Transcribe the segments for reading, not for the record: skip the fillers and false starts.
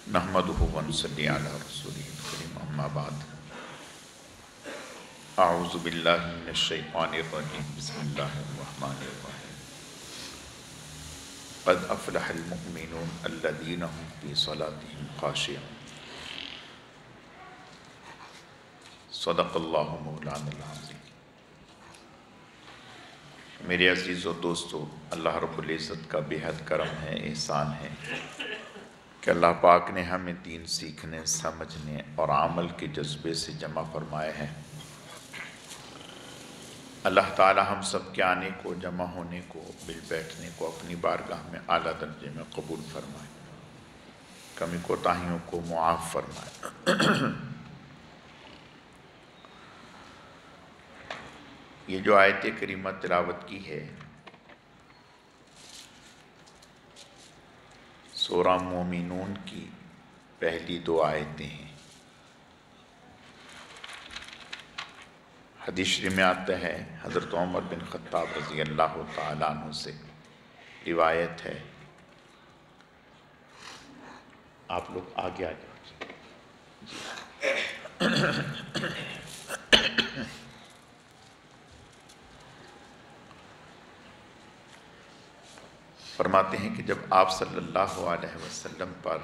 نحمدہ ونصلی علی رسولہ الکریم اما بعد اعوذ باللہ من الشیطان الرجیم بسم اللہ الرحمن الرحیم قد افلح المؤمنون الذین هم فی صلاتهم خاشعون صدق اللہ مولانا العظیم۔ میرے عزیز و دوستو، اللہ رب العزت کا بے حد کرم ہے، احسان ہے کہ اللہ پاک نے ہمیں دین سیکھنے، سمجھنے اور عمل کے جذبے سے جمع فرمائے ہیں۔ اللہ تعالی ہم سب کے آنے کو، جمع ہونے کو، مل بیٹھنے کو اپنی بارگاہ میں اعلیٰ درجے میں قبول فرمائے، کمی کوتاہیوں کو معاف فرمائے۔ یہ جو آیت کریمہ تلاوت کی ہے، سورہ مومنون کی پہلی دو آیتیں ہیں۔ حدیث شریف میں آتا ہے، حضرت عمر بن خطاب رضی اللہ تعالیٰ عنہ سے روایت ہے، آپ لوگ آگے آ جاؤ۔ فرماتے ہیں کہ جب آپ صلی اللہ علیہ وسلم پر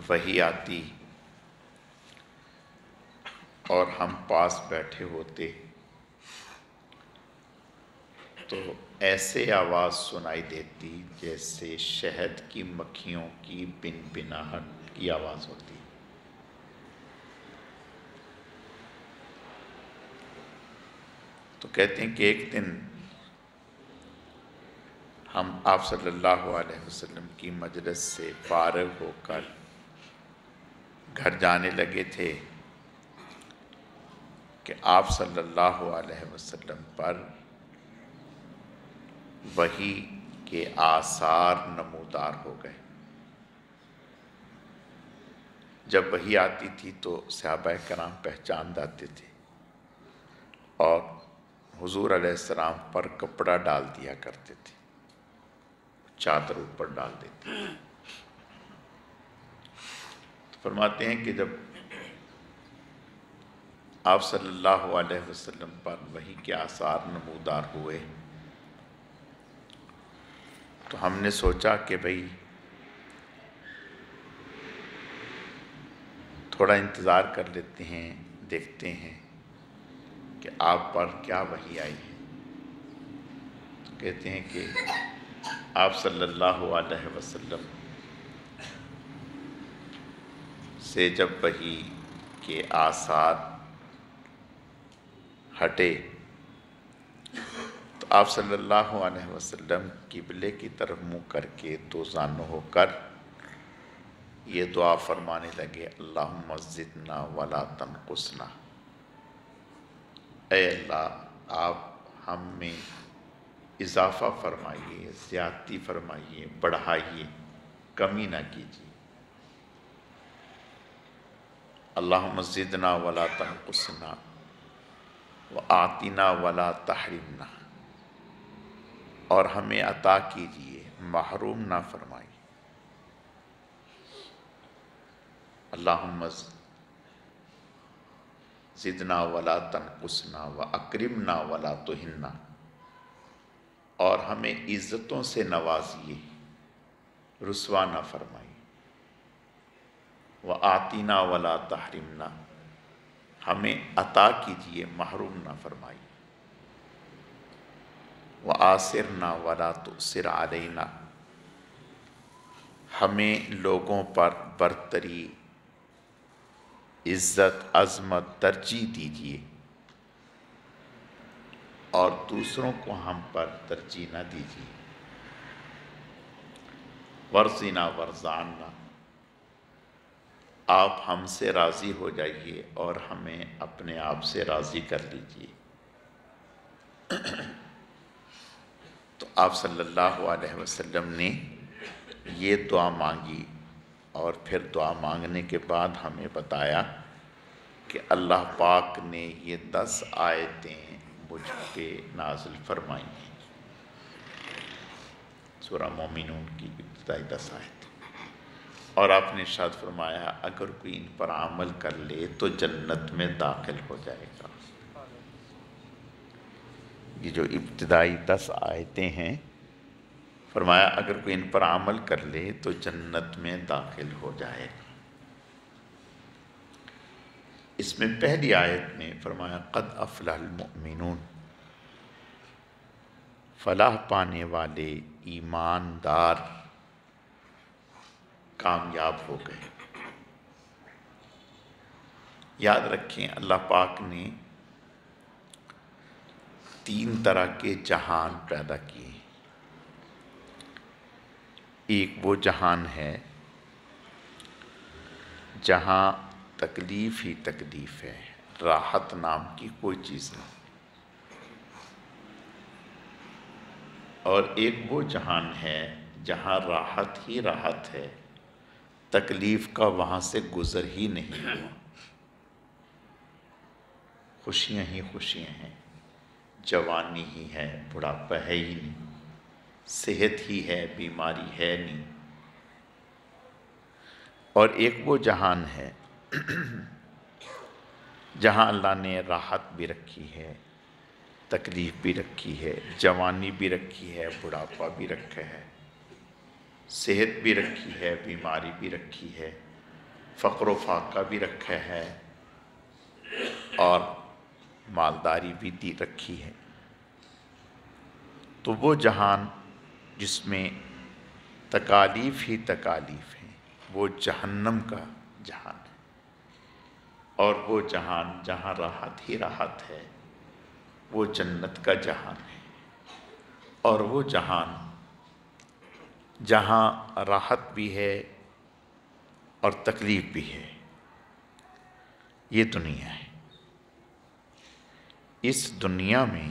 وحی آتی اور ہم پاس بیٹھے ہوتے تو ایسے آواز سنائی دیتی جیسے شہد کی مکھیوں کی بن بناہٹ کی آواز ہوتی۔ تو کہتے ہیں کہ ایک دن ہم آپ صلی اللہ علیہ وسلم کی مجلس سے فارغ ہو کر گھر جانے لگے تھے کہ آپ صلی اللہ علیہ وسلم پر وحی کے آثار نمودار ہو گئے۔ جب وحی آتی تھی تو صحابہ کرام پہچان جاتے تھے اور حضور علیہ السلام پر کپڑا ڈال دیا کرتے تھے، چادر اوپر ڈال دیتے تھے۔ تو فرماتے ہیں کہ جب آپ صلی اللہ علیہ وسلم پر وحی کے آثار نمودار ہوئے تو ہم نے سوچا کہ بھئی تھوڑا انتظار کر لیتے ہیں، دیکھتے ہیں کہ آپ پر کیا وحی آئی ہے۔ تو کہتے ہیں کہ آپ صلی اللہ علیہ وسلم سے جب وحی کے آثار ہٹے تو آپ صلی اللہ علیہ وسلم قبلے کی طرف منہ کر کے دو زانوں ہو کر یہ دعا فرمانے لگے، اللہم زدنا ولا تنقصنا۔ اے اللہ، آپ ہم میں اضافہ فرمائیے، زیادتی فرمائیے، بڑھائیے، کمی نہ کیجیے۔ اللہم زدنا ولا تنقصنا وآتنا ولا تحرمنا، اور ہمیں عطا کیجیے، محروم نہ فرمائیے۔ اللہم زدنا ولا تنقصنا واکرمنا ولا تہنا، اور ہمیں عزتوں سے نوازیے، رسوا نہ فرمائیے۔ وآتنا ولا تحرمنا، ہمیں عطا کیجیے، محروم نہ فرمائیے۔ وآثرنا ولا تؤثر علینا، ہمیں لوگوں پر برتری، عزت، عظمت، ترجیح دیجیے اور دوسروں کو ہم پر ترجیح نہ دیجیے۔ ورزنا ورزعنا، آپ ہم سے راضی ہو جائیے اور ہمیں اپنے آپ سے راضی کر لیجیے۔ تو آپ صلی اللہ علیہ وسلم نے یہ دعا مانگی اور پھر دعا مانگنے کے بعد ہمیں بتایا کہ اللہ پاک نے یہ 10 آیتیں مجھ پہ نازل فرمائی ہیں۔ سورہ مومنون کی ابتدائی 10 آیتیں۔ اور آپ نے ارشاد فرمایا اگر کوئی ان پر عمل کر لے تو جنت میں داخل ہو جائے گا۔ یہ جو ابتدائی 10 آیتیں ہیں، فرمایا اگر کوئی ان پر عمل کر لے تو جنت میں داخل ہو جائے گا۔ اس میں پہلی آیت میں فرمایا قد افلح المؤمنون، فلاح پانے والے ایماندار کامیاب ہو گئے۔ یاد رکھیں اللہ پاک نے 3 طرح کے جہان پیدا کیے۔ ایک وہ جہان ہے جہاں تکلیف ہی تکلیف ہے، راحت نام کی کوئی چیز نہیں، اور ایک وہ جہان ہے جہاں راحت ہی راحت ہے، تکلیف کا وہاں سے گزر ہی نہیں ہوا، خوشیاں ہی خوشیاں ہیں، جوانی ہی ہے، بڑھاپا ہے ہی نہیں، صحت ہی ہے، بیماری ہے نہیں۔ اور ایک وہ جہان ہے جہاں اللہ نے راحت بھی رکھی ہے، تکلیف بھی رکھی ہے، جوانی بھی رکھی ہے، بڑھاپا بھی رکھا ہے، صحت بھی رکھی ہے، بیماری بھی رکھی ہے، فقر و فاقہ بھی رکھا ہے، اور مالداری بھی رکھی ہے۔ تو وہ جہان جس میں تکالیف ہی تکالیف ہیں وہ جہنم کا جہان ہے، اور وہ جہان جہاں راحت ہی راحت ہے وہ جنت کا جہان ہے، اور وہ جہان جہاں راحت بھی ہے اور تکلیف بھی ہے یہ دنیا ہے۔ اس دنیا میں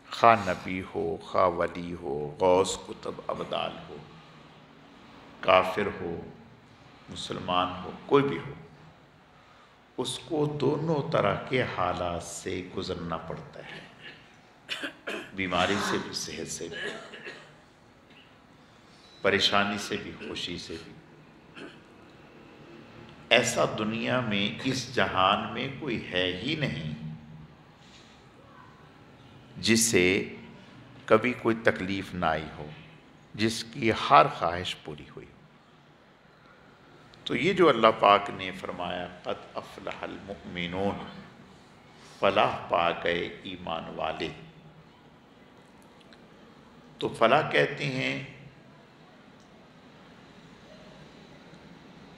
خواہ نبی ہو، خواہ ولی ہو، غوث قطب ابدال ہو، کافر ہو، مسلمان ہو، کوئی بھی ہو، اس کو دونوں طرح کے حالات سے گزرنا پڑتا ہے، بیماری سے بھی، صحت سے بھی، پریشانی سے بھی، خوشی سے بھی۔ ایسا دنیا میں اس جہان میں کوئی ہے ہی نہیں جس سے کبھی کوئی تکلیف نہ آئی ہو، جس کی ہر خواہش پوری ہوئی ہو۔ تو یہ جو اللہ پاک نے فرمایا قد افلح المؤمنون، فلاح پا گئے ایمان والے، تو فلاح کہتے ہیں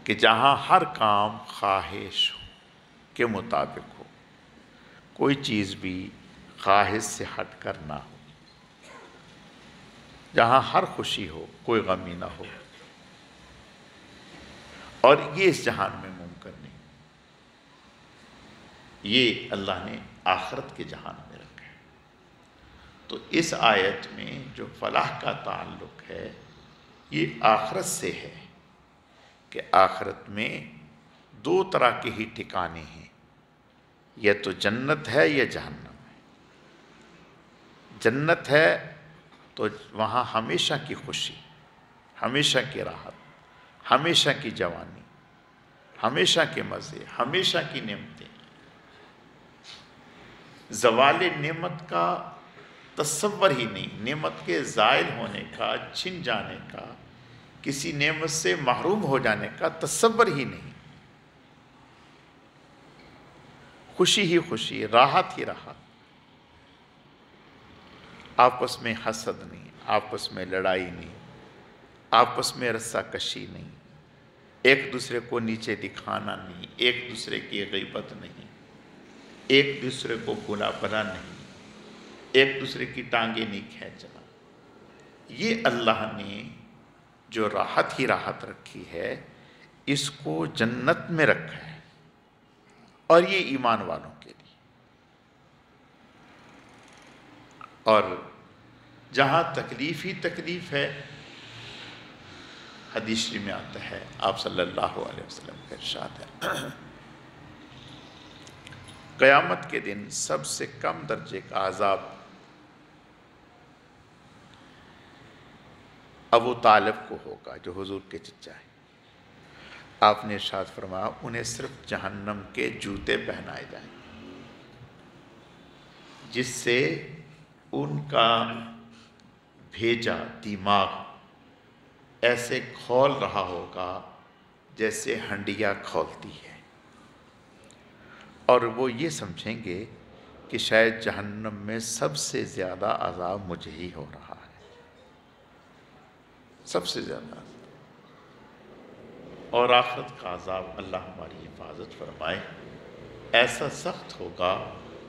کہ جہاں ہر کام خواہش کے مطابق ہو، کوئی چیز بھی خواہش سے ہٹ کر نہ ہو، جہاں ہر خوشی ہو، کوئی غمی نہ ہو، اور یہ اس جہان میں ممکن نہیں، یہ اللہ نے آخرت کے جہان میں رکھا ہے۔ تو اس آیت میں جو فلاح کا تعلق ہے یہ آخرت سے ہے کہ آخرت میں 2 طرح کے ہی ٹھکانے ہیں، یا تو جنت ہے یا جہنم ہے۔ جنت ہے تو وہاں ہمیشہ کی خوشی، ہمیشہ کی راحت، ہمیشہ کی جوانی، ہمیشہ کے مزے، ہمیشہ کی نعمتیں، زوال نعمت کا تصور ہی نہیں، نعمت کے زائل ہونے کا، چھن جانے کا، کسی نعمت سے محروم ہو جانے کا تصور ہی نہیں، خوشی ہی خوشی، راحت ہی راحت، آپس میں حسد نہیں، آپس میں لڑائی نہیں، آپس میں رسہ کشی نہیں، ایک دوسرے کو نیچے دکھانا نہیں، ایک دوسرے کی غیبت نہیں، ایک دوسرے کو برا بھلا نہیں، ایک دوسرے کی ٹانگیں نہیں کھینچنا۔ یہ اللہ نے جو راحت ہی راحت رکھی ہے اس کو جنت میں رکھا ہے، اور یہ ایمان والوں کے لیے۔ اور جہاں تکلیف ہی تکلیف ہے، حدیث شریف میں آتا ہے، آپ صلی اللہ علیہ وسلم کا ارشاد ہے قیامت کے دن سب سے کم درجے کا عذاب ابو طالب کو ہوگا جو حضور کے چچا ہے۔ آپ نے ارشاد فرمایا انہیں صرف جہنم کے جوتے پہنائے جائیں جس سے ان کا بھیجا دماغ ایسے کھول رہا ہوگا جیسے ہنڈیا کھولتی ہے، اور وہ یہ سمجھیں گے کہ شاید جہنم میں سب سے زیادہ عذاب مجھے ہی ہو رہا ہے، سب سے زیادہ۔ اور آخرت کا عذاب اللہ ہماری حفاظت فرمائے ایسا سخت ہوگا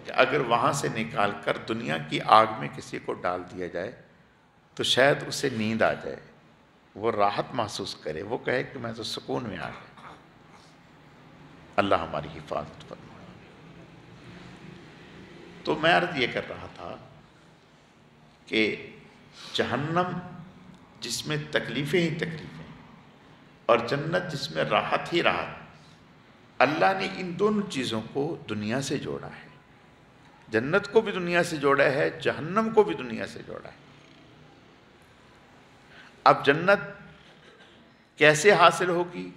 کہ اگر وہاں سے نکال کر دنیا کی آگ میں کسی کو ڈال دیا جائے تو شاید اسے نیند آ جائے، وہ راحت محسوس کرے، وہ کہے کہ میں تو سکون میں آ گیا۔ اللہ ہماری حفاظت فرمائے۔ تو میں عرض یہ کر رہا تھا کہ جہنم جس میں تکلیفیں ہی تکلیفیں اور جنت جس میں راحت ہی راحت، اللہ نے ان دونوں چیزوں کو دنیا سے جوڑا ہے، جنت کو بھی دنیا سے جوڑا ہے، جہنم کو بھی دنیا سے جوڑا ہے۔ اب جنت کیسے حاصل ہوگی؟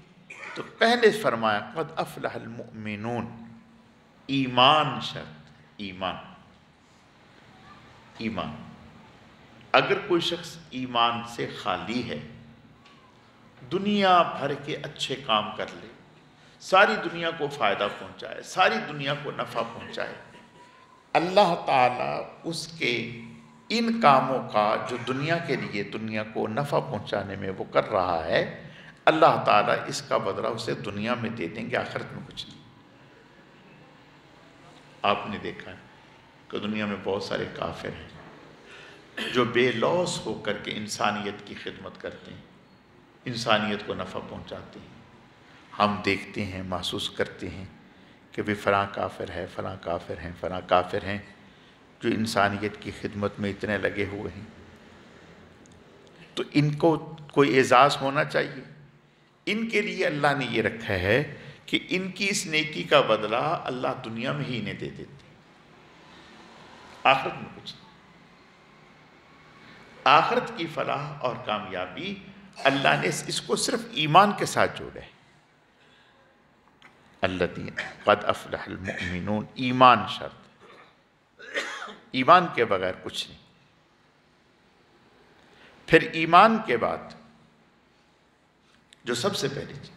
تو پہلے فرمایا قد افلح المؤمنون، ایمان شرط، ایمان اگر کوئی شخص ایمان سے خالی ہے، دنیا بھر کے اچھے کام کر لے، ساری دنیا کو فائدہ پہنچائے، ساری دنیا کو نفع پہنچائے، اللہ تعالیٰ اس کے ان کاموں کا جو دنیا کے لیے دنیا کو نفع پہنچانے میں وہ کر رہا ہے، اللہ تعالیٰ اس کا بدلہ اسے دنیا میں دے دیں گے، آخرت میں کچھ نہیں۔ آپ نے دیکھا ہے کہ دنیا میں بہت سارے کافر ہیں جو بے لوث ہو کر کے انسانیت کی خدمت کرتے ہیں، انسانیت کو نفع پہنچاتے ہیں۔ ہم دیکھتے ہیں، محسوس کرتے ہیں کہ بھی فلاں کافر ہے، فلاں کافر ہیں، فلاں کافر ہیں جو انسانیت کی خدمت میں اتنے لگے ہوئے ہیں، تو ان کو کوئی اعزاز ہونا چاہیے۔ ان کے لیے اللہ نے یہ رکھا ہے کہ ان کی اس نیکی کا بدلہ اللہ دنیا میں ہی انہیں دے دیتے، آخرت میں کچھ نہیں۔ آخرت کی فلاح اور کامیابی اللہ نے اس کو صرف ایمان کے ساتھ جوڑا ہے۔ الذین قد افلح المؤمنون، ایمان شرط، ایمان کے بغیر کچھ نہیں۔ پھر ایمان کے بعد جو سب سے پہلی چیز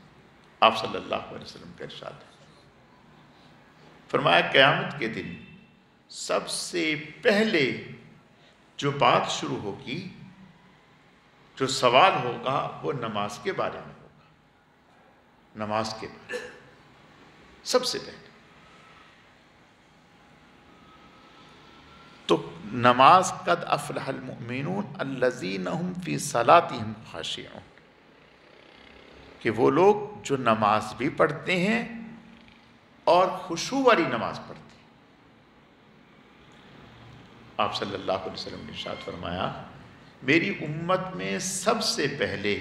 آپ صلی اللہ علیہ وسلم کا ارشاد ہے، فرمایا قیامت کے دن سب سے پہلے جو بات شروع ہوگی، جو سوال ہوگا، وہ نماز کے بارے میں ہوگا، نماز کے بارے میں سب سے پہلے۔ تو نماز قد افلح المؤمنون الذین هم فی صلاتهم خاشعون، کہ وہ لوگ جو نماز بھی پڑھتے ہیں اور خشوع والی نماز پڑھتے ہیں۔ آپ صلی اللہ علیہ وسلم نے ارشاد فرمایا میری امت میں سب سے پہلے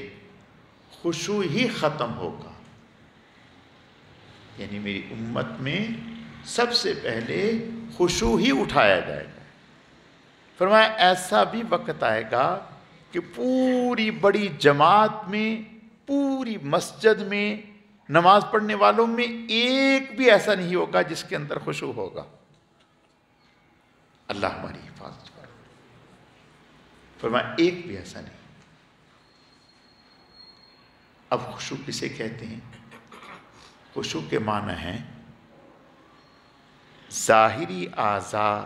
خشوع ہی ختم ہوگا، یعنی میری امت میں سب سے پہلے خشوع ہی اٹھایا جائے گا۔ فرمایا ایسا بھی وقت آئے گا کہ پوری بڑی جماعت میں، پوری مسجد میں، نماز پڑھنے والوں میں ایک بھی ایسا نہیں ہوگا جس کے اندر خشوع ہوگا۔ اللہ ہماری حفاظت فرمائے۔ فرمایا ایک بھی ایسا نہیں۔ اب خشوع کسے کہتے ہیں؟ خشوع کے معنی ہیں ظاہری اعضاء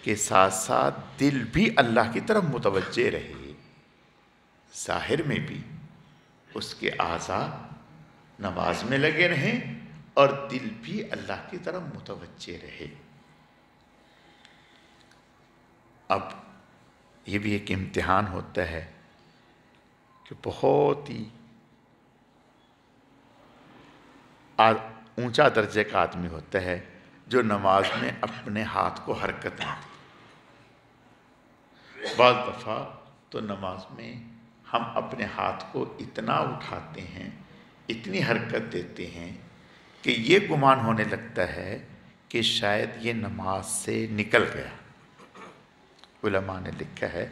کے ساتھ ساتھ دل بھی اللہ کی طرف متوجہ رہے، ظاہر میں بھی اس کے اعضاء نماز میں لگے رہیں اور دل بھی اللہ کی طرف متوجہ رہے۔ اب یہ بھی ایک امتحان ہوتا ہے کہ بہت ہی اونچا درجے کا آدمی ہوتا ہے جو نماز میں اپنے ہاتھ کو حرکت نہیں دیتا۔ بعض دفعہ تو نماز میں ہم اپنے ہاتھ کو اتنا اٹھاتے ہیں، اتنی حرکت دیتے ہیں کہ یہ گمان ہونے لگتا ہے کہ شاید یہ نماز سے نکل گیا۔ علماء نے لکھا ہے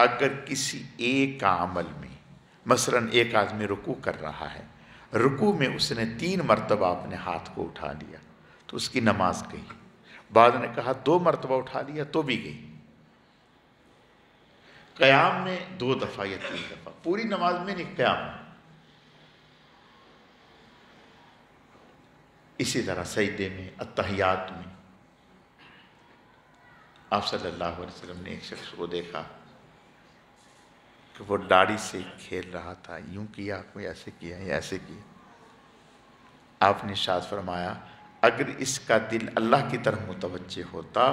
اگر کسی ایک عمل میں، مثلاً ایک آدمی رکوع کر رہا ہے، رکوع میں اس نے 3 مرتبہ اپنے ہاتھ کو اٹھا لیا تو اس کی نماز گئی. بعد نے کہا 2 مرتبہ اٹھا لیا تو بھی گئی. قیام میں 2 دفعہ یا 3 دفعہ، پوری نماز میں نہیں، قیام میں. اسی طرح سجدے میں، اتحیات میں. آپ صلی اللہ علیہ وسلم نے ایک شخص کو دیکھا کہ وہ داڑھی سے کھیل رہا تھا، یوں کیا، کوئی ایسے کیا یا ایسے کیا. آپ نے ارشاد فرمایا اگر اس کا دل اللہ کی طرف متوجہ ہوتا،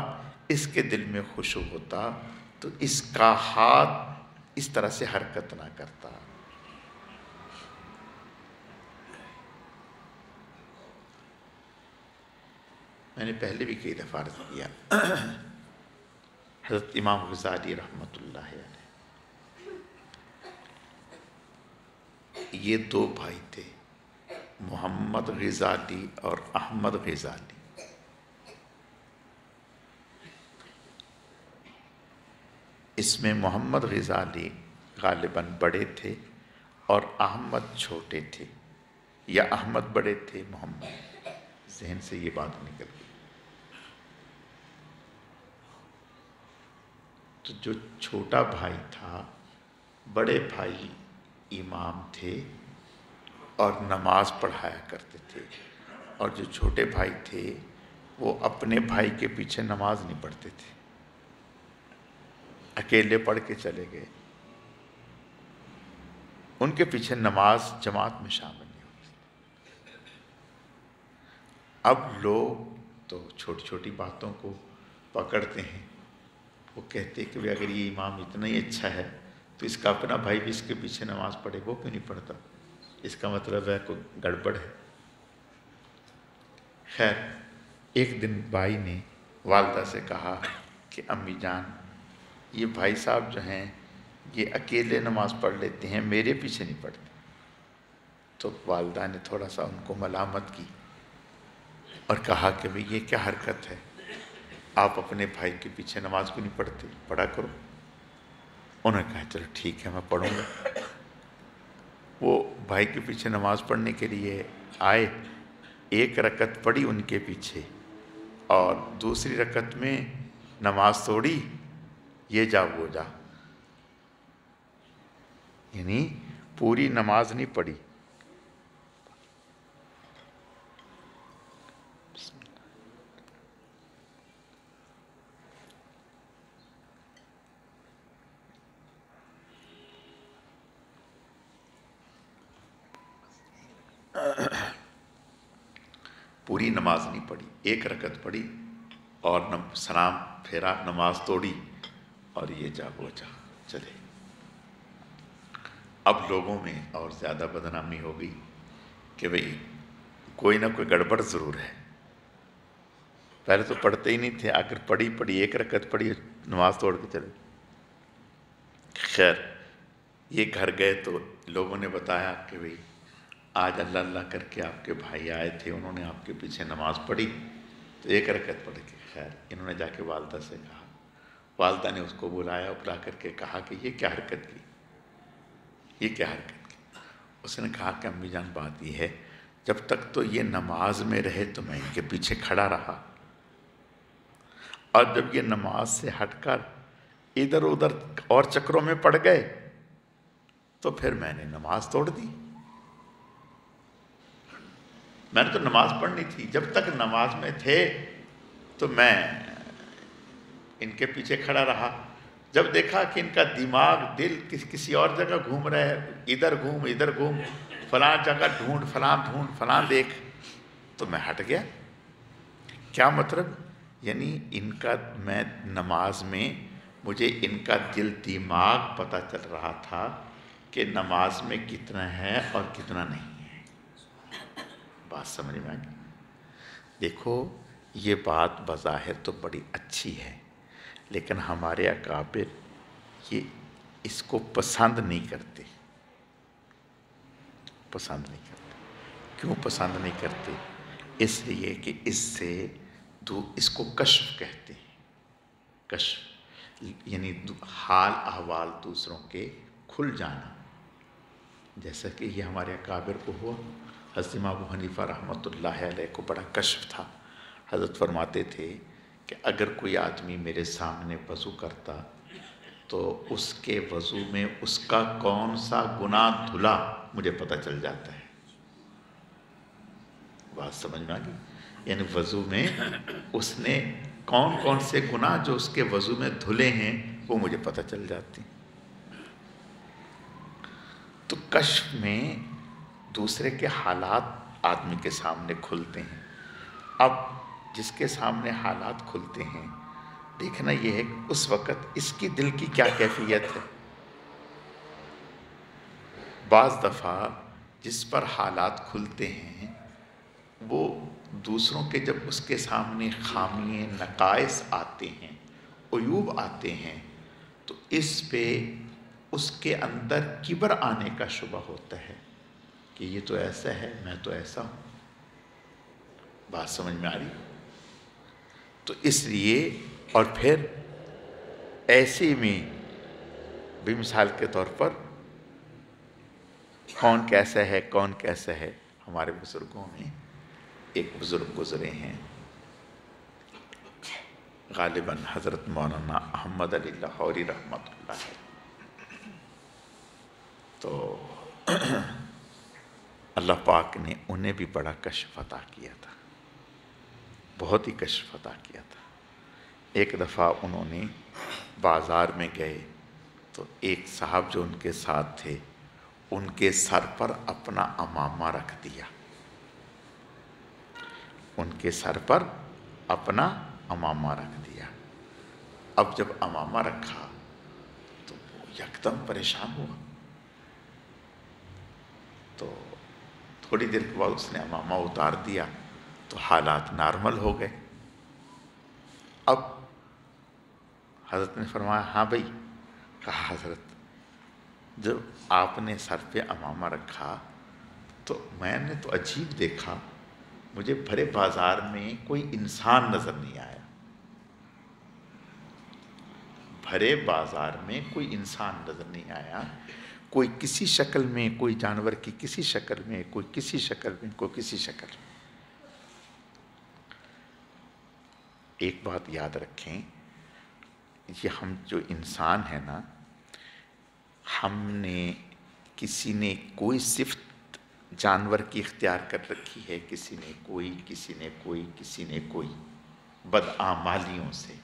اس کے دل میں خشوع ہوتا، تو اس کا ہاتھ اس طرح سے حرکت نہ کرتا. میں نے پہلے بھی کئی دفعہ عرض کیا، حضرت امام غزالی رحمۃ اللہ علیہ، یہ 2 بھائی تھے، محمد غزالی اور احمد غزالی. اس میں محمد غزالی غالباً بڑے تھے اور احمد چھوٹے تھے، یا احمد بڑے تھے محمد، ذہن سے یہ بات نکل گئی. تو جو چھوٹا بھائی تھا، بڑے بھائی امام تھے اور نماز پڑھایا کرتے تھے، اور جو چھوٹے بھائی تھے وہ اپنے بھائی کے پیچھے نماز نہیں پڑھتے تھے، اکیلے پڑھ کے چلے گئے، ان کے پیچھے نماز جماعت میں شامل نہیں ہوتی. اب لوگ تو چھوٹی چھوٹی باتوں کو پکڑتے ہیں، وہ کہتے کہ اگر یہ امام اتنا ہی اچھا ہے تو اس کا اپنا بھائی بھی اس کے پیچھے نماز پڑھے، وہ کیوں نہیں پڑھتا؟ اس کا مطلب ہے کوئی گڑبڑ ہے. خیر، ایک دن بھائی نے والدہ سے کہا کہ امی جان، یہ بھائی صاحب جو ہیں یہ اکیلے نماز پڑھ لیتے ہیں، میرے پیچھے نہیں پڑھتے. تو والدہ نے تھوڑا سا ان کو ملامت کی اور کہا کہ بھئی یہ کیا حرکت ہے، آپ اپنے بھائی کے پیچھے نماز کو نہیں پڑھتے، پڑھا کرو. انہوں نے کہا چلو ٹھیک ہے میں پڑھوں گا. وہ بھائی کے پیچھے نماز پڑھنے کے لیے آئے، 1 رکعت پڑھی ان کے پیچھے اور دوسری رکعت میں نماز توڑی، یہ جا وہ جا، یعنی پوری نماز نہیں پڑھی. پوری نماز نہیں پڑھی، 1 رکعت پڑھی اور سلام پھیرا، نماز توڑی اور یہ جا وہ جا چلے. اب لوگوں میں اور زیادہ بدنامی ہو گئی کہ بھئی کوئی نہ کوئی گڑبڑ ضرور ہے. پہلے تو پڑھتے ہی نہیں تھے، اگر پڑھی 1 رکعت پڑھی، نماز توڑ کے چلے. خیر، یہ گھر گئے تو لوگوں نے بتایا کہ بھئی آج اللہ اللہ کر کے آپ کے بھائی آئے تھے، انہوں نے آپ کے پیچھے نماز پڑھی تو 1 رکعت پڑھ کے. خیر، انہوں نے جا کے والدہ سے کہا، والدہ نے اس کو بلایا، بلا کر کے کہا کہ یہ کیا حرکت کی، یہ کیا حرکت کی. اس نے کہا کہ امی جان بات یہ ہے، جب تک تو یہ نماز میں رہے تو میں ان کے پیچھے کھڑا رہا، اور جب یہ نماز سے ہٹ کر ادھر ادھر اور چکروں میں پڑ گئے تو پھر میں نے نماز توڑ دی. میں نے تو نماز پڑھنی تھی، جب تک نماز میں تھے تو میں ان کے پیچھے کھڑا رہا. جب دیکھا کہ ان کا دماغ دل کسی اور جگہ گھوم رہا ہے، ادھر گھوم، فلاں جگہ ڈھونڈ، فلاں دیکھ، تو میں ہٹ گیا. کیا مطلب؟ یعنی ان کا، میں نماز میں مجھے ان کا دل دماغ پتہ چل رہا تھا کہ نماز میں کتنا ہے اور کتنا نہیں ہے. بات سمجھ میں آ گئی؟ دیکھو، یہ بات بظاہر تو بڑی اچھی ہے، لیکن ہمارے اکابر یہ اس کو پسند نہیں کرتے. کیوں پسند نہیں کرتے؟ اس لیے کہ اس سے اس کو کشف کہتے ہیں. کشف یعنی حال احوال دوسروں کے کھل جانا، جیسا کہ یہ ہمارے اکابر کو ہوا۔ حضرت امام ابو حنیفہ رحمۃ اللہ علیہ کو بڑا کشف تھا، حضرت فرماتے تھے کہ اگر کوئی آدمی میرے سامنے وضو کرتا تو اس کے وضو میں اس کا کون سا گناہ دھلا مجھے پتہ چل جاتا ہے۔ بات سمجھ میں آ گئی؟ یعنی وضو میں اس نے کون کون سے گناہ جو اس کے وضو میں دھلے ہیں وہ مجھے پتہ چل جاتی۔ تو کشف میں دوسرے کے حالات آدمی کے سامنے کھلتے ہیں۔ اب جس کے سامنے حالات کھلتے ہیں، دیکھنا یہ ہے کہ اس وقت اس کی دل کی کیا کیفیت ہے۔ بعض دفعہ جس پر حالات کھلتے ہیں وہ دوسروں کے جب اس کے سامنے خامیے نقائص آتے ہیں، عیوب آتے ہیں، تو اس پہ اس کے اندر کبر آنے کا شبہ ہوتا ہے کہ یہ تو ایسا ہے، میں تو ایسا ہوں۔ بات سمجھ میں آ رہی؟ تو اس لیے اور پھر ایسے میں بھی مثال کے طور پر کون کیسا ہے کون کیسا ہے، ہمارے بزرگوں میں ایک بزرگ گزرے ہیں، غالباً حضرت مولانا احمد علی لاہوری رحمۃ اللہ علیہ۔ تو اللہ پاک نے انہیں بھی بڑا کشف عطا کیا تھا، بہت ہی کشف عطا کیا تھا۔ ایک دفعہ انہوں نے بازار میں گئے تو ایک صاحب جو ان کے ساتھ تھے ان کے سر پر اپنا عمامہ رکھ دیا، ان کے سر پر اپنا عمامہ رکھ دیا۔ اب جب عمامہ رکھا تو وہ یکدم پریشان ہوا، تو تھوڑی دیر کے بعد اس نے عمامہ اتار دیا تو حالات نارمل ہو گئے۔ اب حضرت نے فرمایا ہاں بھائی، کہا حضرت جب آپ نے سر پہ عمامہ رکھا تو میں نے تو عجیب دیکھا، مجھے بھرے بازار میں کوئی انسان نظر نہیں آیا، بھرے بازار میں کوئی انسان نظر نہیں آیا، کوئی کسی شکل میں، کوئی جانور کی کسی شکل میں، کوئی کسی شکل میں، کوئی کسی شکل میں۔ ایک بات یاد رکھیں، یہ ہم جو انسان ہیں نا، ہم نے کسی نے کوئی صفت جانور کی اختیار کر رکھی ہے، کسی نے کوئی، کسی نے کوئی، کسی نے کوئی، بدعمالیوں سے۔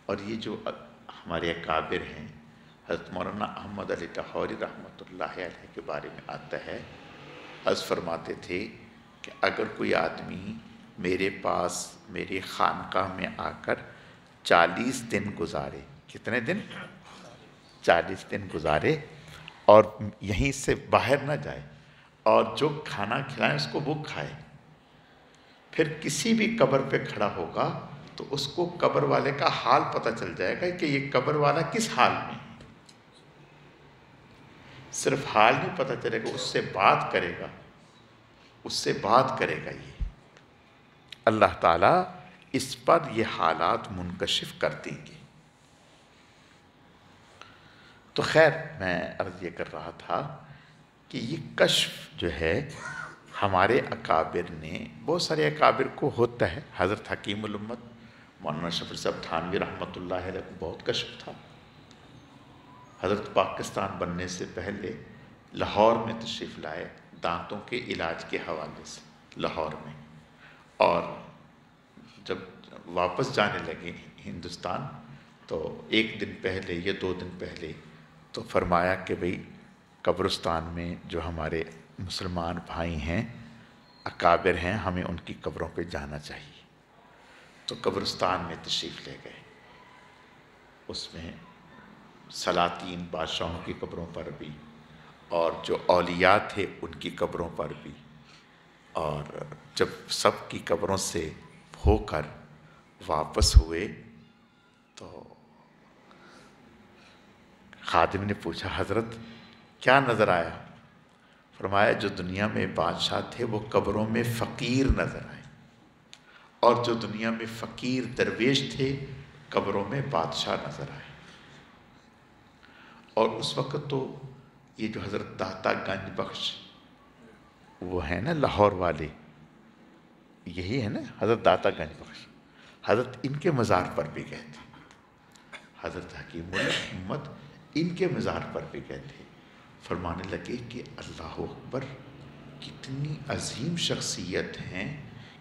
اور یہ جو ہمارے اکابر ہیں، حضرت مولانا احمد علی لاہوری رحمۃ اللہ علیہ کے بارے میں آتا ہے، عرض فرماتے تھے کہ اگر کوئی آدمی میرے پاس میری خانقاہ میں آ کر 40 دن گزارے، کتنے دن؟ 40 دن گزارے، اور یہیں سے باہر نہ جائے، اور جو کھانا کھلائیں اس کو وہ کھائے، پھر کسی بھی قبر پہ کھڑا ہوگا تو اس کو قبر والے کا حال پتہ چل جائے گا کہ یہ قبر والا کس حال میں ہے۔ صرف حال نہیں پتہ چلے گا، اس سے بات کرے گا، اس سے بات کرے گا۔ یہ اللہ تعالیٰ اس پر یہ حالات منکشف کر دیں گے۔ تو خیر، میں عرض یہ کر رہا تھا کہ یہ کشف جو ہے ہمارے اکابر نے، بہت سارے اکابر کو ہوتا ہے۔ حضرت حکیم الامت مولانا شفیع صاحب تھانوی رحمۃ اللہ علیہ کو بہت کشف تھا۔ حضرت پاکستان بننے سے پہلے لاہور میں تشریف لائے، دانتوں کے علاج کے حوالے سے لاہور میں، اور جب واپس جانے لگے ہندوستان تو ایک دن پہلے یا 2 دن پہلے تو فرمایا کہ بھئی قبرستان میں جو ہمارے مسلمان بھائی ہیں، اکابر ہیں، ہمیں ان کی قبروں پہ جانا چاہیے۔ تو قبرستان میں تشریف لے گئے، اس میں سلاطین بادشاہوں کی قبروں پر بھی، اور جو اولیاء تھے ان کی قبروں پر بھی، اور جب سب کی قبروں سے ہو کر واپس ہوئے تو خادم نے پوچھا حضرت کیا نظر آیا؟ فرمایا جو دنیا میں بادشاہ تھے وہ قبروں میں فقیر نظر آئے، اور جو دنیا میں فقیر درویش تھے قبروں میں بادشاہ نظر آئے، اور اس وقت تو یہ جو حضرت داتا گنج بخش وہ ہیں نا لاہور والے، یہی ہے نا حضرت داتا گنج بخش، حضرت ان کے مزار پر بھی گئے تھے، حضرت حکیم الامت ان کے مزار پر بھی گئے تھے، فرمانے لگے کہ اللہ اکبر، کتنی عظیم شخصیت ہیں،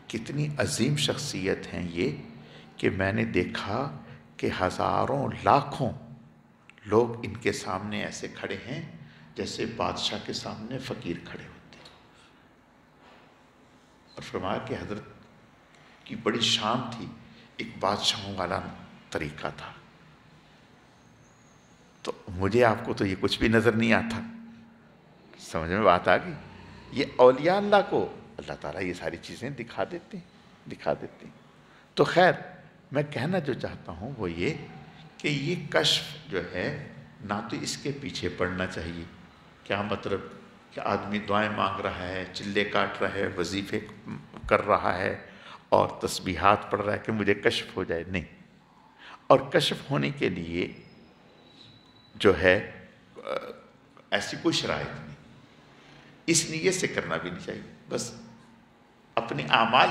کتنی عظیم شخصیت ہیں یہ، کہ میں نے دیکھا کہ ہزاروں لاکھوں لوگ ان کے سامنے ایسے کھڑے ہیں جیسے بادشاہ کے سامنے فقیر کھڑے ہوتے ہیں۔ اور فرمایا کہ حضرت کی بڑی شان تھی، ایک بادشاہوں والا طریقہ تھا۔ تو مجھے آپ کو تو یہ کچھ بھی نظر نہیں آتا، سمجھ میں بات آ گئی؟ یہ اولیاء اللہ کو اللہ تعالیٰ یہ ساری چیزیں دکھا دیتے ہیں۔ تو خیر، میں کہنا جو چاہتا ہوں وہ یہ کہ یہ کشف جو ہے نہ تو اس کے پیچھے پڑنا چاہیے۔ کیا مطلب کہ آدمی دعائیں مانگ رہا ہے، چلے کاٹ رہا ہے، وظیفے کر رہا ہے اور تسبیحات پڑھ رہا ہے کہ مجھے کشف ہو جائے، نہیں۔ اور کشف ہونے کے لیے جو ہے ایسی کوئی شرائط نہیں، اس نیت سے کرنا بھی نہیں چاہیے، بس اپنے اعمال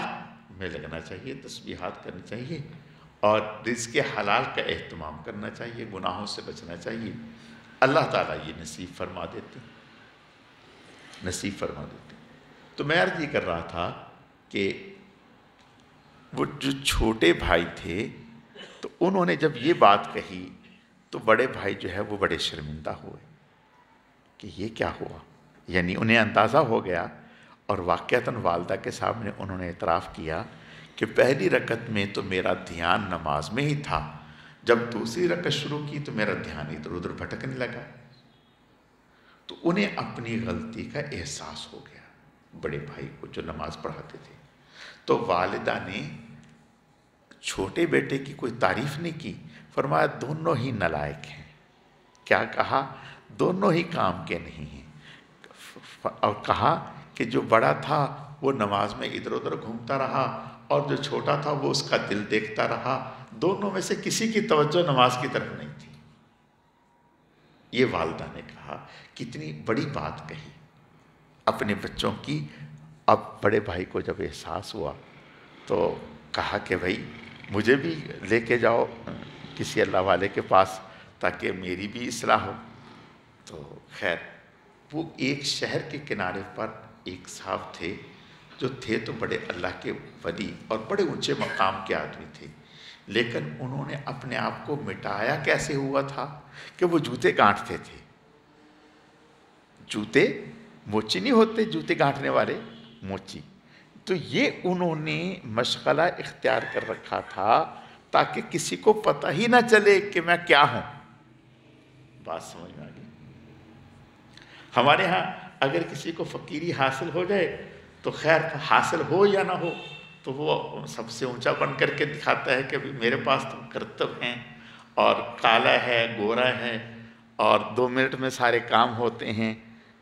میں لگنا چاہیے، تسبیحات کرنی چاہیے اور رزق حلال کا اہتمام کرنا چاہیے، گناہوں سے بچنا چاہیے۔ اللہ تعالیٰ یہ نصیب فرما دیتے۔ تو میں عرض یہ کر رہا تھا کہ وہ جو چھوٹے بھائی تھے تو انہوں نے جب یہ بات کہی تو بڑے بھائی جو ہے وہ بڑے شرمندہ ہوئے کہ یہ کیا ہوا، یعنی انہیں اندازہ ہو گیا، اور واقعتاً والدہ کے سامنے انہوں نے اعتراف کیا کہ پہلی رکعت میں تو میرا دھیان نماز میں ہی تھا، جب دوسری رکعت شروع کی تو میرا دھیان ادھر ادھر بھٹکنے لگا۔ تو انہیں اپنی غلطی کا احساس ہو گیا، بڑے بھائی کو جو نماز پڑھاتے تھے۔ تو والدہ نے چھوٹے بیٹے کی کوئی تعریف نہیں کی، فرمایا دونوں ہی نالائق ہیں۔ کیا کہا؟ دونوں ہی کام کے نہیں ہیں، اور کہا کہ جو بڑا تھا وہ نماز میں ادھر ادھر گھومتا رہا اور جو چھوٹا تھا وہ اس کا دل دیکھتا رہا، دونوں میں سے کسی کی توجہ نماز کی طرف نہیں تھی۔ یہ والدہ نے کہا، کتنی بڑی بات کہی اپنے بچوں کی۔ اب بڑے بھائی کو جب احساس ہوا تو کہا کہ بھائی مجھے بھی لے کے جاؤ کسی اللہ والے کے پاس تاکہ میری بھی اصلاح ہو۔ تو خیر، وہ ایک شہر کے کنارے پر ایک صاحب تھے، جو تھے تو بڑے اللہ کے ولی اور بڑے اونچے مقام کے آدمی تھے، لیکن انہوں نے اپنے آپ کو مٹایا کیسے ہوا تھا کہ وہ جوتے گانٹھتے تھے۔ جوتے موچی نہیں ہوتے، جوتے گانٹھنے والے موچی، تو یہ انہوں نے مشغلہ اختیار کر رکھا تھا تاکہ کسی کو پتہ ہی نہ چلے کہ میں کیا ہوں۔ بات سمجھ میں آ گئی؟ ہمارے ہاں اگر کسی کو فقیری حاصل ہو جائے تو خیر، حاصل ہو یا نہ ہو تو وہ سب سے اونچا بن کر کے دکھاتا ہے کہ میرے پاس تو کرتب ہیں اور کالا ہے، گورا ہے اور 2 منٹ میں سارے کام ہوتے ہیں۔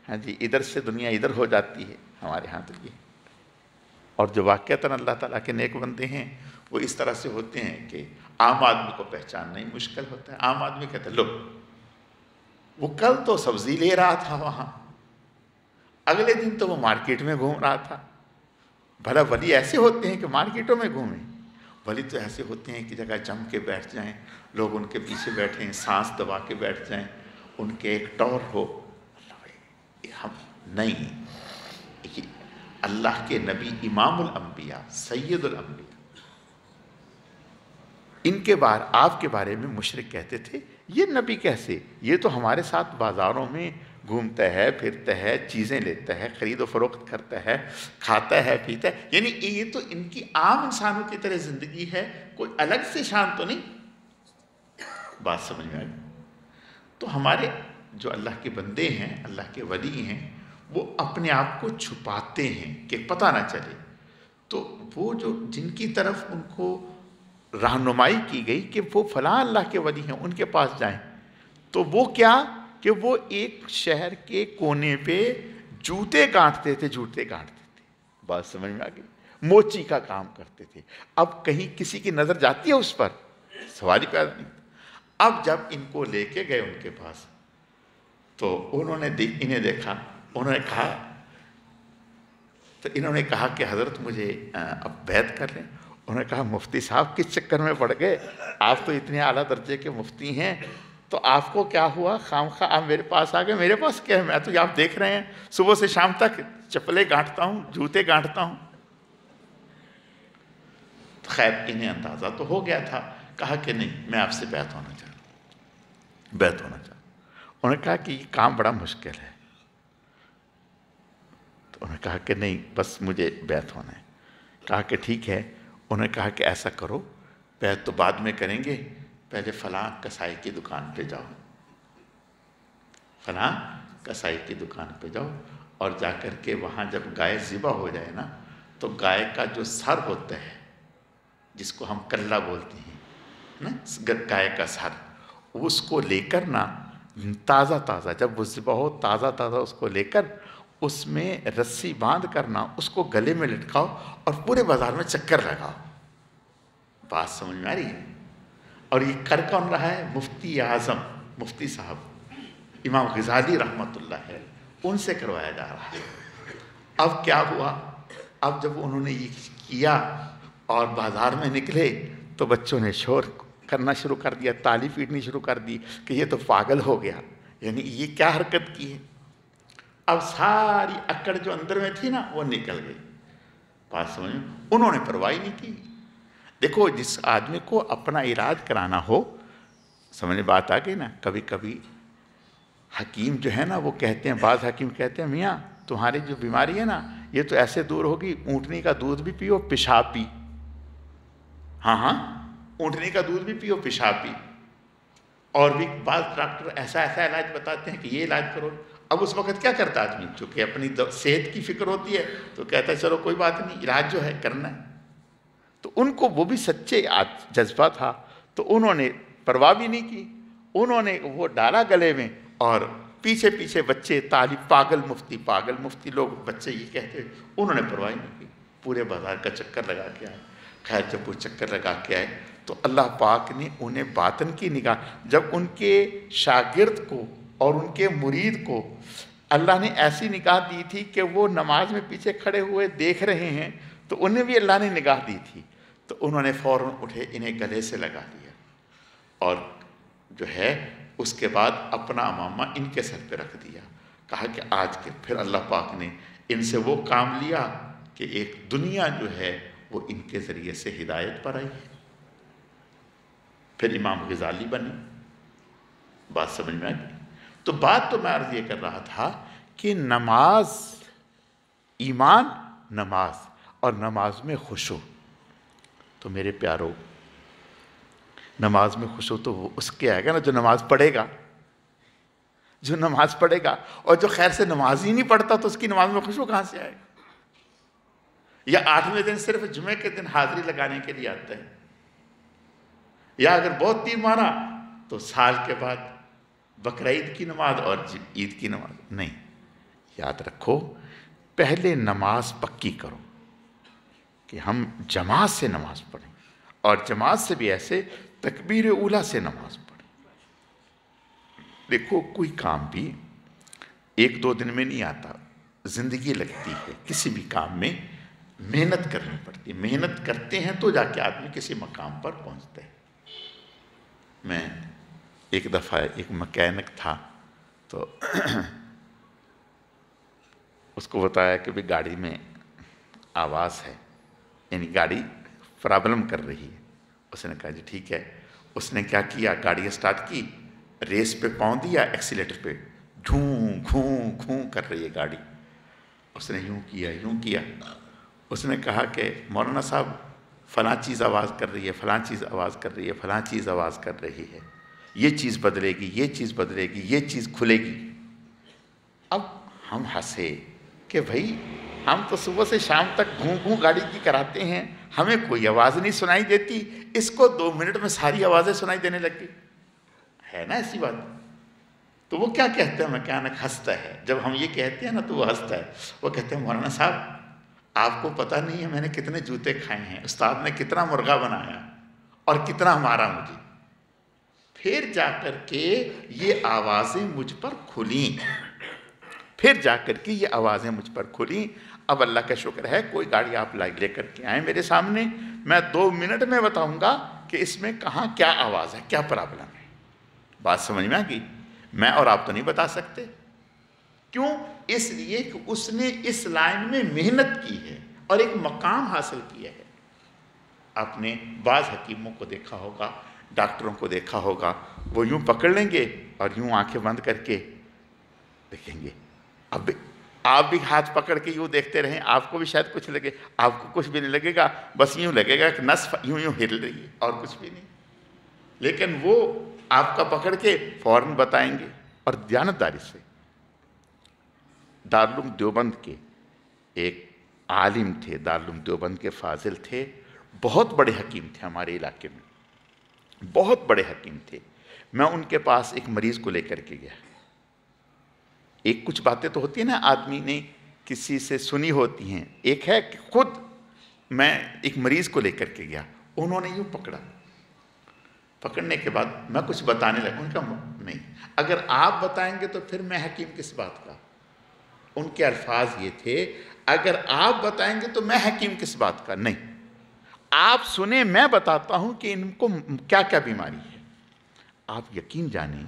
ہاں جی، ادھر سے دنیا ادھر ہو جاتی ہے ہمارے ہاں تو یہ۔ اور جو واقعتاً اللہ تعالیٰ کے نیک بندے ہیں وہ اس طرح سے ہوتے ہیں کہ عام آدمی کو پہچاننا ہی مشکل ہوتا ہے۔ عام آدمی کہتا ہے لو، وہ کل تو سبزی لے رہا تھا وہاں، اگلے دن تو وہ مارکیٹ میں گھوم رہا تھا۔ بھلا ولی ایسے ہوتے ہیں کہ مارکیٹوں میں گھومیں؟ ولی تو ایسے ہوتے ہیں کہ جگہ جم کے بیٹھ جائیں، لوگ ان کے پیچھے بیٹھیں، سانس دبا کے بیٹھ جائیں، ان کے ایک ٹور ہو۔ ہم نہیں، اللہ کے نبی امام الانبیاء سید الانبیاء، ان کے آپ کے بارے میں مشرک کہتے تھے یہ نبی کیسے؟ یہ تو ہمارے ساتھ بازاروں میں گھومتا ہے، پھرتا ہے، چیزیں لیتا ہے، خرید و فروخت کرتا ہے، کھاتا ہے، پیتا ہے، یعنی یہ تو ان کی عام انسانوں کی طرح زندگی ہے، کوئی الگ سے شان تو نہیں۔ بات سمجھ میں آئی؟ تو ہمارے جو اللہ کے بندے ہیں، اللہ کے ولی ہیں، وہ اپنے آپ کو چھپاتے ہیں کہ پتہ نہ چلے۔ تو وہ جو جن کی طرف ان کو رہنمائی کی گئی کہ وہ فلاں اللہ کے ولی ہیں، ان کے پاس جائیں، تو وہ کیا کہ وہ ایک شہر کے کونے پہ جوتے گانٹھتے تھے۔ بات سمجھ میں آ گئی؟ موچی کا کام کرتے تھے۔ اب کہیں کسی کی نظر جاتی ہے اس پر؟ سوال ہی پیدا نہیں۔ اب جب ان کو لے کے گئے ان کے پاس تو انہوں نے انہیں دیکھا، انہوں نے کہا، تو انہوں نے کہا کہ حضرت مجھے اب بیعت کر لیں۔ انہوں نے کہا مفتی صاحب کس چکر میں پڑ گئے، آپ تو اتنے اعلیٰ درجے کے مفتی ہیں، تو آپ کو کیا ہوا خام خواہ آپ میرے پاس آ گئے؟ میرے پاس کیا ہے، میں تو آپ دیکھ رہے ہیں صبح سے شام تک چپلیں گانٹتا ہوں، جوتے گانٹتا ہوں۔ خیر انہیں اندازہ تو ہو گیا تھا، کہا کہ نہیں میں آپ سے بیعت ہونا چاہتا ہوں، بیعت ہونا چاہتا ہوں۔ انہوں نے کہا کہ یہ کام بڑا مشکل ہے، تو انہوں نے کہا کہ نہیں بس مجھے بیعت ہونا ہے۔ کہا کہ ٹھیک ہے۔ انہوں نے کہا کہ ایسا کرو، بیعت تو بعد میں کریں گے، پہلے فلاں کسائی کی دکان پہ جاؤ، فلاں کسائی کی دکان پہ جاؤ، اور جا کر کے وہاں جب گائے ذبح ہو جائے نا، تو گائے کا جو سر ہوتا ہے جس کو ہم کلہ بولتے ہیں نا، گائے کا سر، اس کو لے کر نا تازہ تازہ جب وہ ذبح ہو تازہ تازہ اس کو لے کر اس میں رسی باندھ کرنا، اس کو گلے میں لٹکاؤ اور پورے بازار میں چکر لگاؤ۔ بات سمجھ میں آ رہی ہے؟ اور یہ کر کون رہا ہے؟ مفتی اعظم، مفتی صاحب امام غزالی رحمۃ اللہ ہے، ان سے کروایا جا رہا ہے۔ اب کیا ہوا، اب جب انہوں نے یہ کیا اور بازار میں نکلے تو بچوں نے شور کرنا شروع کر دیا، تالی پیٹنی شروع کر دی کہ یہ تو پاگل ہو گیا، یعنی یہ کیا حرکت کی ہے۔ اب ساری اکڑ جو اندر میں تھی نا وہ نکل گئی۔ بات سمجھ میں؟ انہوں نے پرواہ نہیں کی۔ دیکھو جس آدمی کو اپنا علاج کرانا ہو، سمجھ بات آ گئی نا، کبھی کبھی حکیم جو ہے نا وہ کہتے ہیں، بعض حکیم کہتے ہیں میاں تمہاری جو بیماری ہے نا یہ تو ایسے دور ہوگی، اونٹنی کا دودھ بھی پیو پیشاب پی۔ ہاں ہاں، اونٹنی کا دودھ بھی پیو پیشاب پی۔ اور بھی بعض ڈاکٹر ایسا ایسا علاج بتاتے ہیں کہ یہ علاج کرو۔ اب اس وقت کیا کرتا آدمی، چونکہ اپنی صحت کی فکر ہوتی ہے تو کہتا ہے چلو کوئی بات نہیں، علاج جو ہے کرنا ہے۔ تو ان کو وہ بھی سچے جذبہ تھا، تو انہوں نے پرواہ بھی نہیں کی، انہوں نے وہ ڈالا گلے میں، اور پیچھے پیچھے بچے تالی پاگل مفتی لوگ بچے یہ کہتے، انہوں نے پرواہ نہیں کی، پورے بازار کا چکر لگا کے آئے۔ خیر جب وہ چکر لگا کے آئے تو اللہ پاک نے انہیں باطن کی نگاہ، جب ان کے شاگرد کو اور ان کے مرید کو اللہ نے ایسی نگاہ دی تھی کہ وہ نماز میں پیچھے کھڑے ہوئے دیکھ رہے ہیں، تو انہیں بھی اللہ نے نگاہ دی تھی، تو انہوں نے فوراً اٹھے انہیں گلے سے لگا دیا، اور جو ہے اس کے بعد اپنا امامہ ان کے سر پہ رکھ دیا۔ کہا کہ آج کے پھر اللہ پاک نے ان سے وہ کام لیا کہ ایک دنیا جو ہے وہ ان کے ذریعے سے ہدایت پر آئی ہے۔ پھر امام غزالی بنے۔ بات سمجھ میں آئی؟ تو بات تو میں عرض یہ کر رہا تھا کہ نماز، ایمان، نماز اور نماز میں خشوع، تو میرے پیارو نماز میں خشوع تو وہ اس کے آئے گا نا جو نماز پڑھے گا، جو نماز پڑھے گا، اور جو خیر سے نماز ہی نہیں پڑھتا تو اس کی نماز میں خشوع کہاں سے آئے گا؟ یا 8ویں دن صرف جمعے کے دن حاضری لگانے کے لیے آتا ہے، یا اگر بہت تیر مارا تو سال کے بعد بقرعید کی نماز اور عید کی نماز نہیں۔ یاد رکھو پہلے نماز پکی کرو کہ ہم جماعت سے نماز پڑھیں، اور جماعت سے بھی ایسے تکبیر اولیٰ سے نماز پڑھیں۔ دیکھو کوئی کام بھی 1-2 دن میں نہیں آتا، زندگی لگتی ہے، کسی بھی کام میں محنت کرنی پڑتی ہے، محنت کرتے ہیں تو جا کے آدمی کسی مقام پر پہنچتا ہے۔ میں ایک دفعہ ایک مکینک تھا تو اس کو بتایا کہ بھی گاڑی میں آواز ہے، یعنی گاڑی پرابلم کر رہی ہے۔ اس نے کہا جی ٹھیک ہے۔ اس نے کیا کیا، گاڑی اسٹارٹ کی، ریس پہ پاؤں دیا، ایکسیلیٹر پہ، گھوں گھوں گھوں کر رہی ہے گاڑی۔ اس نے یوں کیا۔ اس نے کہا کہ مولانا صاحب فلاں چیز آواز کر رہی ہے، فلاں چیز آواز کر رہی ہے، فلاں چیز آواز کر رہی ہے، یہ چیز بدلے گی، یہ چیز بدلے گی، یہ چیز کھلے گی۔ اب ہم ہنسے کہ بھائی ہم تو صبح سے شام تک گھوں گھوں گاڑی کی کراتے ہیں، ہمیں کوئی آواز نہیں سنائی دیتی، اس کو 2 منٹ میں ساری آوازیں سنائی دینے لگی، ہے نا ایسی بات؟ تو وہ کیا کہتے ہیں، مکینک ہنستا ہے، جب ہم یہ کہتے ہیں نا تو وہ ہنستا ہے، وہ کہتے ہیں مولانا صاحب آپ کو پتہ نہیں ہے میں نے کتنے جوتے کھائے ہیں، استاد نے کتنا مرغا بنایا، اور کتنا مارا مجھے. پھر جا کر کے یہ آوازیں مجھ پر کھلیں، پھر جا کر کے یہ آوازیں مجھ پر کھلیں. اب اللہ کا شکر ہے کوئی گاڑی آپ لے کر کے آئیں میرے سامنے، میں 2 منٹ میں بتاؤں گا کہ اس میں کہاں کیا آواز ہے، کیا پرابلم ہے. بات سمجھ میں آ گئی؟ میں اور آپ تو نہیں بتا سکتے. کیوں؟ اس لیے کہ اس نے اس لائن میں محنت کی ہے اور ایک مقام حاصل کیا ہے. آپ نے بعض حکیموں کو دیکھا ہوگا، ڈاکٹروں کو دیکھا ہوگا، وہ یوں پکڑ لیں گے اور یوں آنکھیں بند کر کے دیکھیں گے. اب آپ بھی ہاتھ پکڑ کے یوں دیکھتے رہیں، آپ کو بھی شاید کچھ لگے، آپ کو کچھ بھی نہیں لگے گا، بس یوں لگے گا کہ نس یوں ہل رہی ہے اور کچھ بھی نہیں. لیکن وہ آپ کا پکڑ کے فوراً بتائیں گے. اور دیانتداری سے دارالعلوم دیوبند کے ایک عالم تھے، دارالعلوم دیوبند کے فاضل تھے، بہت بڑے حکیم تھے ہمارے علاقے میں، بہت بڑے حکیم تھے. میں ان کے پاس ایک مریض کو لے کر کے گیا. ایک کچھ باتیں تو ہوتی ہیں نا آدمی نے کسی سے سنی ہوتی ہیں، ایک ہے کہ خود میں ایک مریض کو لے کر کے گیا. انہوں نے یوں پکڑا، پکڑنے کے بعد میں کچھ بتانے لگا. ان کا نہیں، اگر آپ بتائیں گے تو پھر میں حکیم کس بات کا. ان کے الفاظ یہ تھے، اگر آپ بتائیں گے تو میں حکیم کس بات کا. نہیں، آپ سنیں، میں بتاتا ہوں کہ ان کو کیا کیا بیماری ہے. آپ یقین جانیں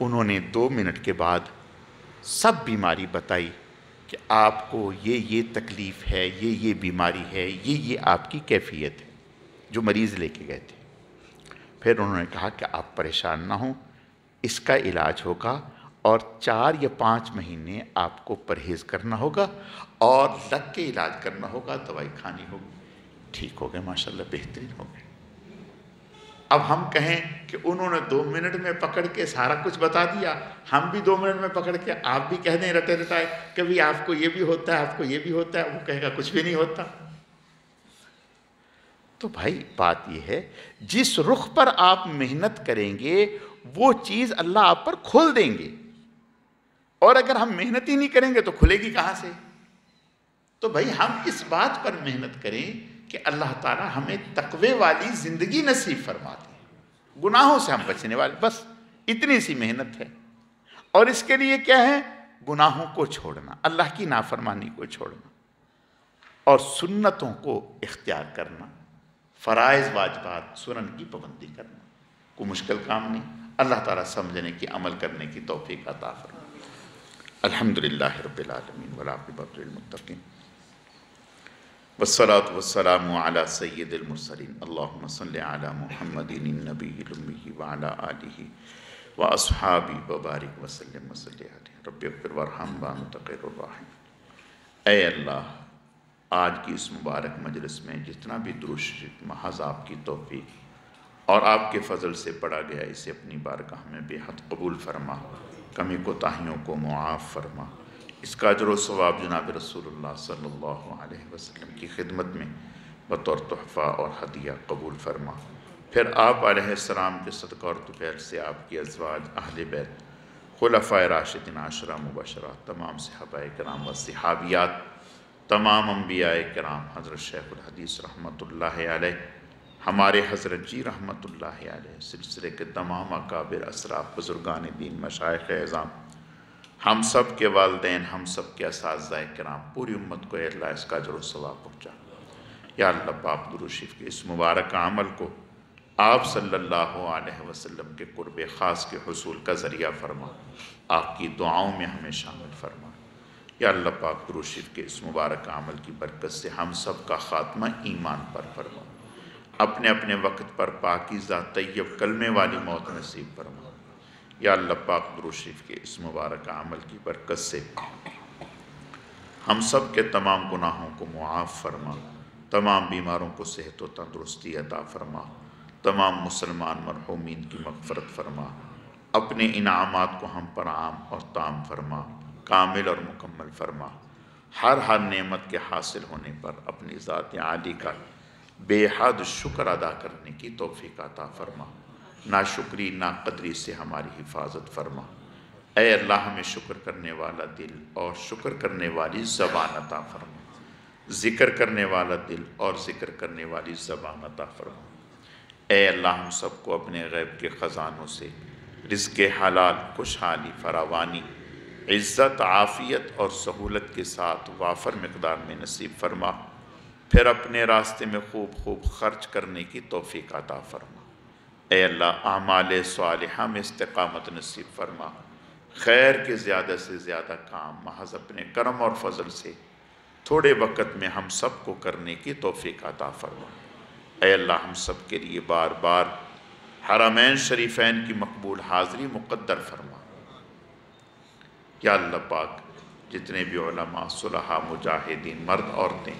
انہوں نے 2 منٹ کے بعد سب بیماری بتائی کہ آپ کو یہ تکلیف ہے، یہ بیماری ہے، یہ آپ کی کیفیت ہے، جو مریض لے کے گئے تھے. پھر انہوں نے کہا کہ آپ پریشان نہ ہوں، اس کا علاج ہوگا اور 4 یا 5 مہینے آپ کو پرہیز کرنا ہوگا اور لگ کے علاج کرنا ہوگا، دوائی کھانی ہوگی. ٹھیک ہو گئے ماشاءاللہ، بہترین ہو گئے. اب ہم کہیں کہ انہوں نے 2 منٹ میں پکڑ کے سارا کچھ بتا دیا، ہم بھی 2 منٹ میں پکڑ کے آپ بھی کہہ دیں رٹے رٹائے کبھی آپ کو یہ بھی ہوتا ہے، آپ کو یہ بھی ہوتا ہے، وہ کہے گا کچھ بھی نہیں ہوتا. تو بھائی بات یہ ہے، جس رخ پر آپ محنت کریں گے وہ چیز اللہ آپ پر کھول دیں گے، اور اگر ہم محنت ہی نہیں کریں گے تو کھلے گی کہاں سے. تو بھائی ہم اس بات پر محنت کریں کہ اللہ تعالی ہمیں تقوی والی زندگی نصیب فرما دے، گناہوں سے ہم بچنے والے، بس اتنی سی محنت ہے. اور اس کے لیے کیا ہے؟ گناہوں کو چھوڑنا، اللہ کی نافرمانی کو چھوڑنا اور سنتوں کو اختیار کرنا، فرائض واجبات سنن کی پابندی کرنا. کوئی مشکل کام نہیں. اللہ تعالیٰ سمجھنے کی، عمل کرنے کی توفیق عطا فرمائے. الحمدللہ رب العالمین والعاقبۃ للمتقین والصلاة والسلام علی سید المرسلین. اللہم صلی علی محمد النبی الامی وعلی آلہ واصحابہ وبارک وسلم وصلی علیہ. رب اغفر وارحم وانت خیر الراحمین. اے اللہ، آج کی اس مبارک مجلس میں جتنا بھی درود شریف محض آپ کی توفیق اور آپ کے فضل سے پڑھا گیا، اسے اپنی بارگاہ میں بے حد قبول فرما، کمی کوتاہیوں کو معاف فرما. اس کا اجر و ثواب جناب رسول اللہ صلی اللہ علیہ وسلم کی خدمت میں بطور تحفہ اور ہدیہ قبول فرما. پھر آپ علیہ السلام کے صدقہ اور طفیل سے آپ کی ازواج، اہل بیت، خلفائے راشدین 10 مبشرہ، تمام صحابہ کرام و صحابیات، تمام انبیاء کرام، حضرت شیخ الحدیث رحمۃ اللہ علیہ، ہمارے حضرت جی رحمۃ اللہ علیہ، سلسلے کے تمام اکابر، اسراف، بزرگان دین، مشائخ اعظام، ہم سب کے والدین، ہم سب کے اساتذہ کرام، پوری امت کو اے اللہ اس کا اجر و ثواب پہنچا. یا اللہ پاک درود شریف کے اس مبارک عمل کو آپ صلی اللہ علیہ وسلم کے قرب خاص کے حصول کا ذریعہ فرما، آپ کی دعاؤں میں ہمیں شامل فرما. یا اللہ پاک درود شریف کے اس مبارک عمل کی برکت سے ہم سب کا خاتمہ ایمان پر فرما، اپنے اپنے وقت پر پاکیزہ طیب کلمے والی موت نصیب فرما. یا اللہ پاک درود شریف کے اس مبارک عمل کی برکت سے ہم سب کے تمام گناہوں کو معاف فرما، تمام بیماروں کو صحت و تندرستی عطا فرما، تمام مسلمان مرحومین کی مغفرت فرما، اپنے انعامات کو ہم پر عام اور تام فرما، کامل اور مکمل فرما. ہر نعمت کے حاصل ہونے پر اپنی ذات عالی کا بے حد شکر ادا کرنے کی توفیق عطا فرما. ناشکری ناقدری سے ہماری حفاظت فرما. اے اللہ ہمیں شکر کرنے والا دل اور شکر کرنے والی زبان عطا فرما، ذکر کرنے والا دل اور ذکر کرنے والی زبان عطا فرما. اے اللہ ہم سب کو اپنے غیب کے خزانوں سے رزق حلال، خوشحالی، فراوانی، عزت، عافیت اور سہولت کے ساتھ وافر مقدار میں نصیب فرما، پھر اپنے راستے میں خوب خوب خرچ کرنے کی توفیق عطا فرما۔ اے اللہ اعمال صالحہ میں استقامت نصیب فرما، خیر کے زیادہ سے زیادہ کام محض اپنے کرم اور فضل سے تھوڑے وقت میں ہم سب کو کرنے کی توفیق عطا فرما۔ اے اللہ ہم سب کے لیے بار بار حرمین شریفین کی مقبول حاضری مقدر فرما۔ یا اللہ پاک جتنے بھی علماء، صلحاء، مجاہدین، مرد عورتیں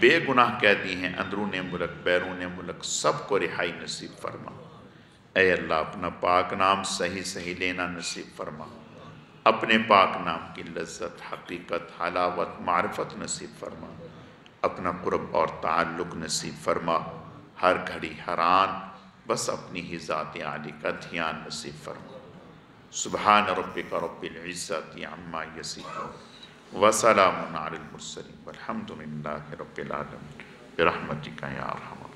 بے گناہ قیدی ہیں اندرون ملک بیرون ملک، سب کو رہائی نصیب فرما۔ اے اللہ اپنا پاک نام صحیح صحیح لینا نصیب فرما، اپنے پاک نام کی لذت، حقیقت، حلاوت، معرفت نصیب فرما، اپنا قرب اور تعلق نصیب فرما، ہر گھڑی ہر آن بس اپنی ہی ذات عالی کا دھیان نصیب فرما۔ سبحان ربک رب العزت عما یصفون وسلام علی المرسلین والحمد للہ رب العالمین برحمتک یا ارحم الراحمین۔